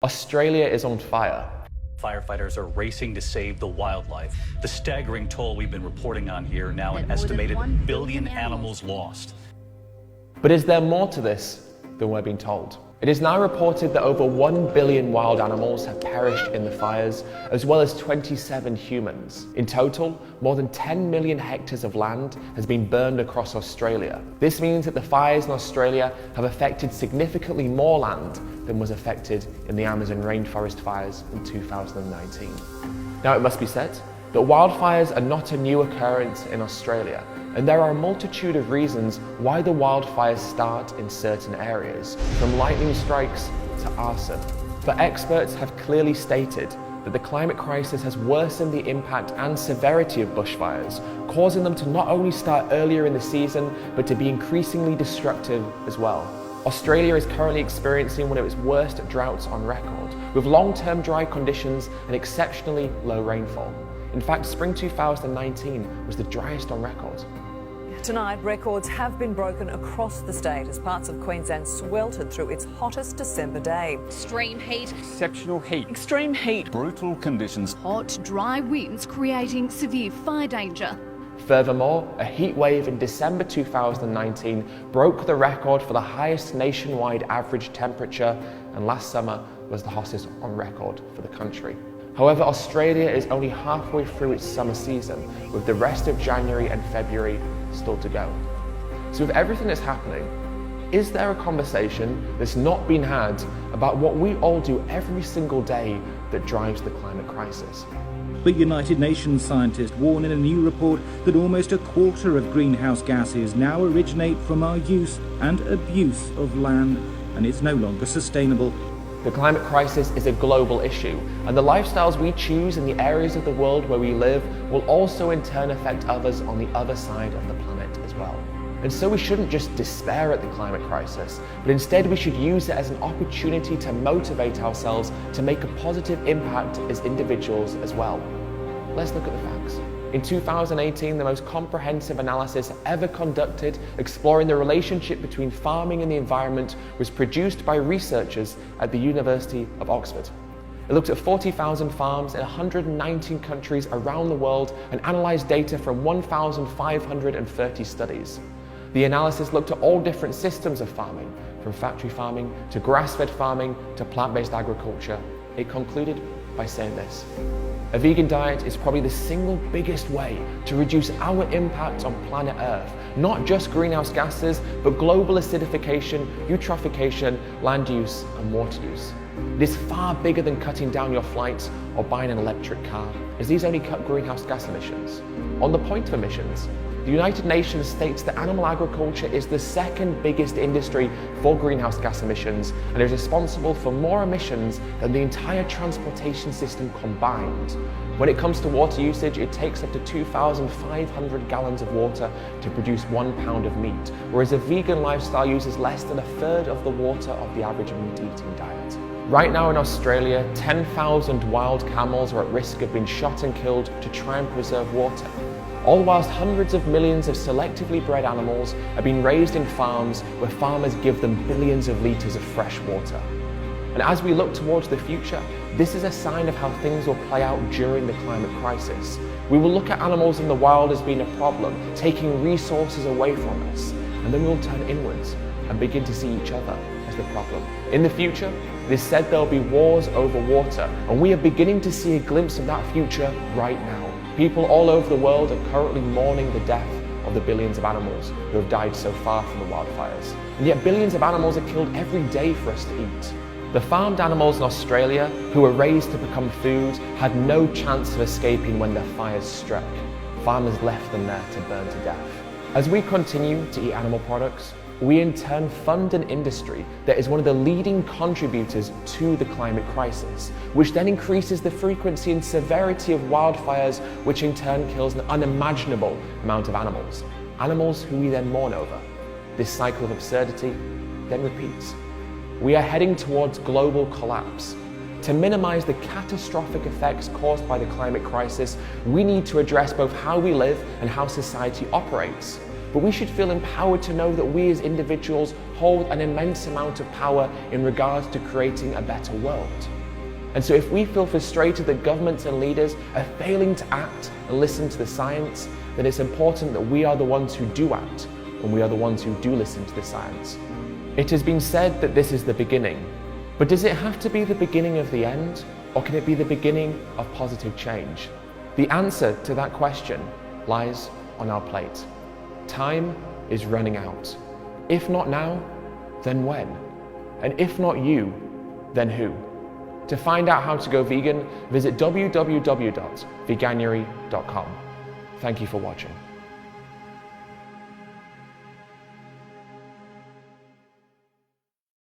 Australia is on fire. Firefighters are racing to save the wildlife. The staggering toll we've been reporting on here, now an estimated 1 billion animals lost. But is there more to this than we're being told? It is now reported that over 1 billion wild animals have perished in the fires, as well as 27 humans. In total, more than 10 million hectares of land has been burned across Australia. This means that the fires in Australia have affected significantly more land than was affected in the Amazon rainforest fires in 2019. Now, it must be said that wildfires are not a new occurrence in Australia, and there are a multitude of reasons why the wildfires start in certain areas, from lightning strikes to arson. But experts have clearly stated that the climate crisis has worsened the impact and severity of bushfires, causing them to not only start earlier in the season, but to be increasingly destructive as well. Australia is currently experiencing one of its worst droughts on record, with long-term dry conditions and exceptionally low rainfall. In fact, spring 2019 was the driest on record. Tonight, records have been broken across the state as parts of Queensland sweltered through its hottest December day. Extreme heat. Exceptional heat. Extreme heat. Brutal conditions. Hot, dry winds creating severe fire danger. Furthermore, a heat wave in December 2019 broke the record for the highest nationwide average temperature, and last summer was the hottest on record for the country. However, Australia is only halfway through its summer season, with the rest of January and February still to go. So with everything that's happening, is there a conversation that's not been had about what we all do every single day that drives the climate crisis? But United Nations scientists warn in a new report that almost a quarter of greenhouse gases now originate from our use and abuse of land, and it's no longer sustainable. The climate crisis is a global issue, and the lifestyles we choose in the areas of the world where we live will also in turn affect others on the other side of the planet as well. And so we shouldn't just despair at the climate crisis, but instead we should use it as an opportunity to motivate ourselves to make a positive impact as individuals as well. Let's look at the facts. In 2018, the most comprehensive analysis ever conducted exploring the relationship between farming and the environment was produced by researchers at the University of Oxford. It looked at 40,000 farms in 119 countries around the world and analysed data from 1,530 studies. The analysis looked at all different systems of farming, from factory farming to grass-fed farming to plant-based agriculture. It concluded by saying this: a vegan diet is probably the single biggest way to reduce our impact on planet Earth, not just greenhouse gases, but global acidification, eutrophication, land use and water use. It is far bigger than cutting down your flights or buying an electric car, as these only cut greenhouse gas emissions. On the point of emissions, the United Nations states that animal agriculture is the second biggest industry for greenhouse gas emissions and is responsible for more emissions than the entire transportation system combined. When it comes to water usage, it takes up to 2,500 gallons of water to produce 1 pound of meat, whereas a vegan lifestyle uses less than a third of the water of the average meat-eating diet. Right now in Australia, 10,000 wild camels are at risk of being shot and killed to try and preserve water, all whilst hundreds of millions of selectively bred animals are being raised in farms where farmers give them billions of litres of fresh water. And as we look towards the future, this is a sign of how things will play out during the climate crisis. We will look at animals in the wild as being a problem, taking resources away from us, and then we will turn inwards and begin to see each other as the problem. In the future, it is said there will be wars over water, and we are beginning to see a glimpse of that future right now. People all over the world are currently mourning the death of the billions of animals who have died so far from the wildfires. And yet billions of animals are killed every day for us to eat. The farmed animals in Australia, who were raised to become food, had no chance of escaping when the fires struck. Farmers left them there to burn to death. As we continue to eat animal products, we in turn fund an industry that is one of the leading contributors to the climate crisis, which then increases the frequency and severity of wildfires, which in turn kills an unimaginable amount of animals. Animals who we then mourn over. This cycle of absurdity then repeats. We are heading towards global collapse. To minimize the catastrophic effects caused by the climate crisis, we need to address both how we live and how society operates. But we should feel empowered to know that we as individuals hold an immense amount of power in regards to creating a better world. And so if we feel frustrated that governments and leaders are failing to act and listen to the science, then it's important that we are the ones who do act, and we are the ones who do listen to the science. It has been said that this is the beginning, but does it have to be the beginning of the end, or can it be the beginning of positive change? The answer to that question lies on our plate. Time is running out. If not now, then when? And if not you, then who? To find out how to go vegan, visit www.veganuary.com. Thank you for watching.